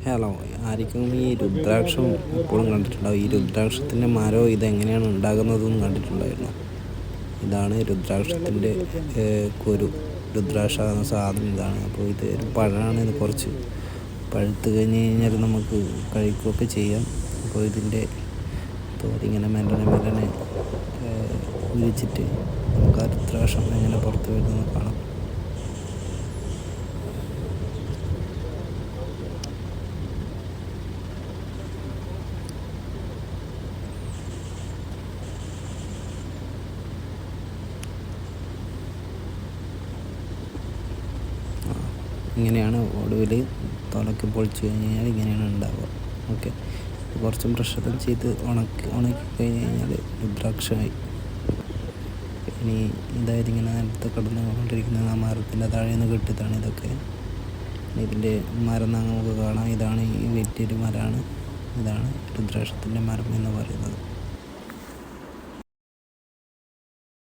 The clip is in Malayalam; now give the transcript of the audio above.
ഹലോ, ആർക്കും ഈ രുദ്രാക്ഷം എപ്പോഴും കണ്ടിട്ടുണ്ടാവും. ഈ രുദ്രാക്ഷത്തിൻ്റെ മരം ഇതെങ്ങനെയാണ് ഉണ്ടാകുന്നതെന്ന് കണ്ടിട്ടുണ്ടായിരുന്നു. ഇതാണ് രുദ്രാക്ഷത്തിൻ്റെ കുരു. രുദ്രാക്ഷ എന്ന സാധനം ഇതാണ്. അപ്പോൾ ഇത് ഒരു പഴമാണ്. ഇത് കുറച്ച് പഴുത്ത് കഴിഞ്ഞ് കഴിഞ്ഞാൽ നമുക്ക് കഴിക്കുകയൊക്കെ ചെയ്യാം. അപ്പോൾ ഇതിൻ്റെ തോലിങ്ങനെ മെല്ലനെ ഉരിച്ചിട്ട് നമുക്ക് ആ രുദ്രാക്ഷം എങ്ങനെ പുറത്ത് വരുന്നത് കാണാം. ഇങ്ങനെയാണ് ഒടുവിൽ തുലക്കി പൊളിച്ച് കഴിഞ്ഞ് കഴിഞ്ഞാൽ ഇങ്ങനെയാണ് ഉണ്ടാവുക. ഓക്കെ, കുറച്ചും പ്രഷറും ചെയ്ത് ഉണക്കി കഴിഞ്ഞ് കഴിഞ്ഞാൽ രുദ്രാക്ഷമായി. ഇനി ഇതായത് ഇങ്ങനെ നേരത്തെ കിടന്നുകൊണ്ടിരിക്കുന്നത് ആ മരത്തിൻ്റെ താഴെ നിന്ന് കിട്ടിയതാണ് ഇതൊക്കെ. ഇതിൻ്റെ മരം നമുക്ക് കാണാം. ഇതാണ് ഈ വലിയൊരു മരമാണ്. ഇതാണ് രുദ്രാക്ഷത്തിൻ്റെ മരം എന്ന് പറയുന്നത്.